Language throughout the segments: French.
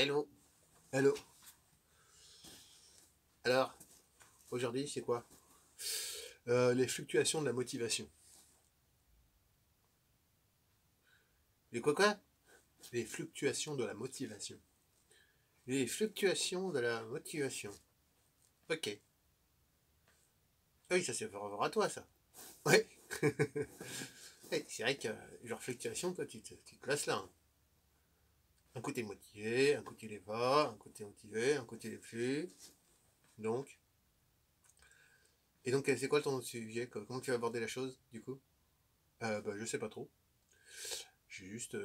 Hello. Hello. Alors, aujourd'hui, c'est quoi? Les fluctuations de la motivation. Les quoi? Les fluctuations de la motivation. Les fluctuations de la motivation. Ok. Oui, ça c'est par rapport à toi, ça. Ouais. Ouais, c'est vrai que, genre, fluctuation, toi, tu te places là. Hein. Un coup t'es motivé, un coup tu l'es pas, un coup t'es motivé, un coup tu l'es plus. Donc. Et donc, c'est quoi ton sujet? Comment tu vas aborder la chose, du coup? Bah, je sais pas trop. J'ai juste,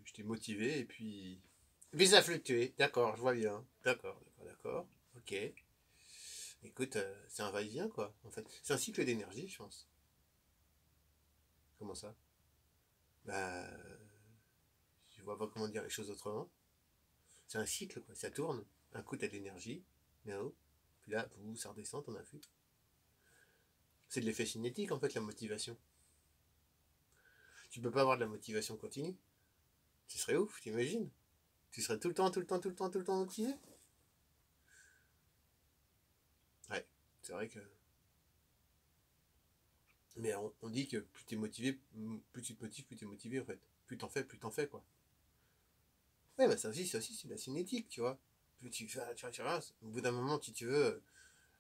j'étais motivé et puis. Vise à fluctuer, d'accord, je vois bien. D'accord. Ok. Écoute, c'est un va-et-vient quoi, en fait. C'est un cycle d'énergie, je pense. Comment ça? Bah, je vois pas comment dire les choses autrement. C'est un cycle quoi, ça tourne. Un coup t'as de l'énergie, là-haut. Puis là, ça redescend, t'en as plus. C'est de l'effet cinétique en fait, la motivation. Tu peux pas avoir de la motivation continue. Ce serait ouf, t'imagines? Tu serais tout le temps motivé. Ouais, c'est vrai que. Mais on dit que plus t'es motivé, plus tu te motives, plus t'es motivé en fait. Plus t'en fais quoi. Ouais, bah ça aussi c'est de la cinétique, tu vois. Plus tu fais, tu vois, au bout d'un moment, si tu veux,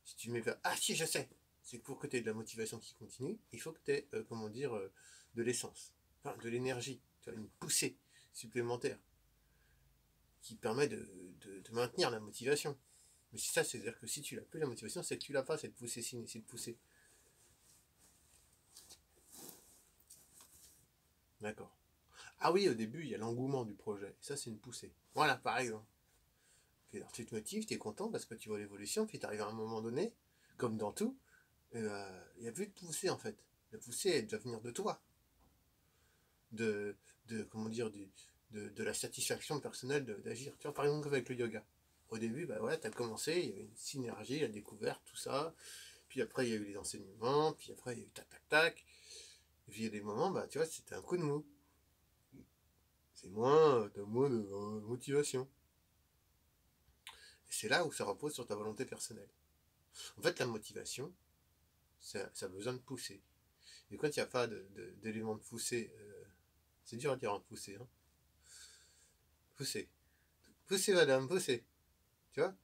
si tu mets ah si, je sais, c'est que pour que tu aies de la motivation qui continue, il faut que tu aies, comment dire, de l'essence, enfin de l'énergie, tu vois, une poussée supplémentaire qui permet de maintenir la motivation. Mais c'est ça, c'est-à-dire que si tu n'as plus la motivation, c'est que tu l'as pas, cette poussée, cette poussée. D'accord. Ah oui, au début, il y a l'engouement du projet. Et ça, c'est une poussée. Voilà, par exemple. Puis alors, tu te motives, tu es content parce que tu vois l'évolution, puis tu arrives à un moment donné, comme dans tout, il n'y a plus de poussée en fait. La poussée, elle doit venir de toi. De, comment dire, de la satisfaction personnelle d'agir. Tu vois, par exemple, avec le yoga. Au début, bah ouais, tu as commencé, il y avait une synergie, la découverte, tout ça. Puis après, il y a eu les enseignements, puis après, il y a eu tac. Et puis il y a des moments, bah tu vois, c'était un coup de mou. C'est moins, t'as moins de motivation. Et c'est là où ça repose sur ta volonté personnelle. En fait, la motivation, ça a besoin de pousser. Et quand il n'y a pas d'élément de poussée, c'est dur à dire en pousser, hein. Pousser. Poussez, madame, poussez. Tu vois?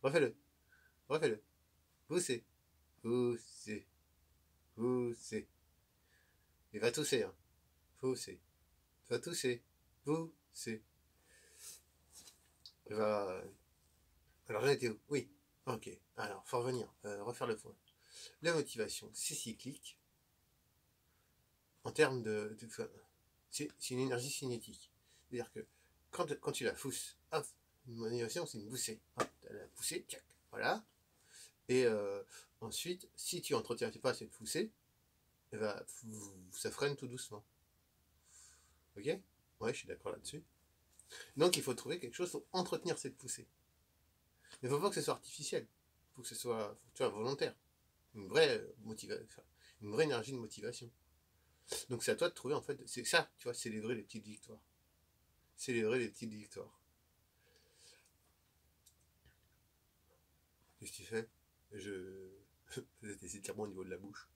Refais-le. Refais-le. Poussez. Poussez. Poussez. Il va tousser, hein. Poussez. Il va tousser. Poussez. Il va. Alors j'en étais où? Oui. Ok. Alors, faut revenir. Refaire le point. La motivation, c'est cyclique. En termes c'est une énergie cinétique. C'est-à-dire que quand tu la pousses, hop, une motivation, c'est une poussée. Hop, tu la poussée, tchac, voilà. Et ensuite, si tu entretiens pas cette poussée, eh ben, ça freine tout doucement. Ok? Ouais, je suis d'accord là-dessus. Donc il faut trouver quelque chose pour entretenir cette poussée. Mais il ne faut pas que ce soit artificiel. Il faut que ce soit, tu vois, volontaire. Une vraie motivation, une vraie énergie de motivation. Donc c'est à toi de trouver en fait, c'est ça, tu vois, célébrer les petites victoires. Célébrer les petites victoires. Qu'est-ce que tu fais? Je faisais des étirements au niveau de la bouche.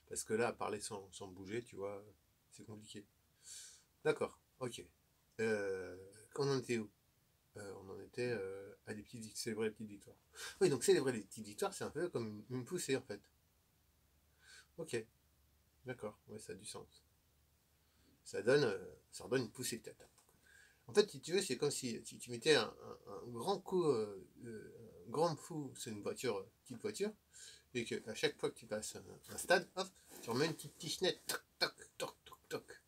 Parce que là, parler sans bouger, tu vois, c'est compliqué. D'accord, ok. On en était où? On en était à célébrer les petites victoires. Oui, donc célébrer les petites victoires, c'est un peu comme une poussée en fait. Ok, d'accord, ouais, ça a du sens. Ça redonne une poussée peut-être. En fait, si tu veux, c'est comme si tu mettais un grand coup, un grand fou sur une voiture, petite voiture, et qu'à chaque fois que tu passes un stade, hop, tu remets une petite tichenette, toc, toc, toc, toc, toc.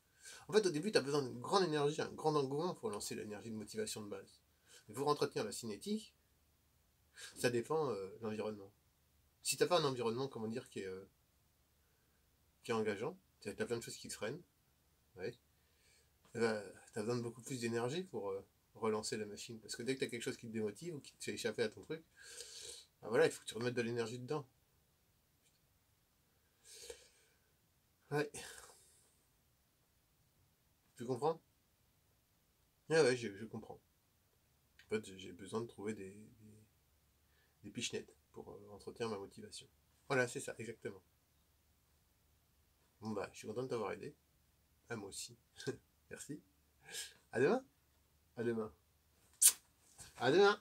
En fait, au début, tu as besoin d'une grande énergie, un grand engouement pour lancer l'énergie de motivation de base. Mais pour entretenir la cinétique, ça dépend de l'environnement. Si t'as pas un environnement, comment dire, qui est engageant, t'as plein de choses qui te freinent, ouais, bah, t'as besoin de beaucoup plus d'énergie pour relancer la machine. Parce que dès que t'as quelque chose qui te démotive ou qui te fait échapper à ton truc, bah voilà, il faut que tu remettes de l'énergie dedans. Ouais, tu comprends? Ouais, je comprends. En fait, j'ai besoin de trouver des pichenettes pour entretenir ma motivation. Voilà, c'est ça, exactement. Bon bah, je suis content de t'avoir aidé. Ah, moi aussi. Merci. À demain. À demain. À demain.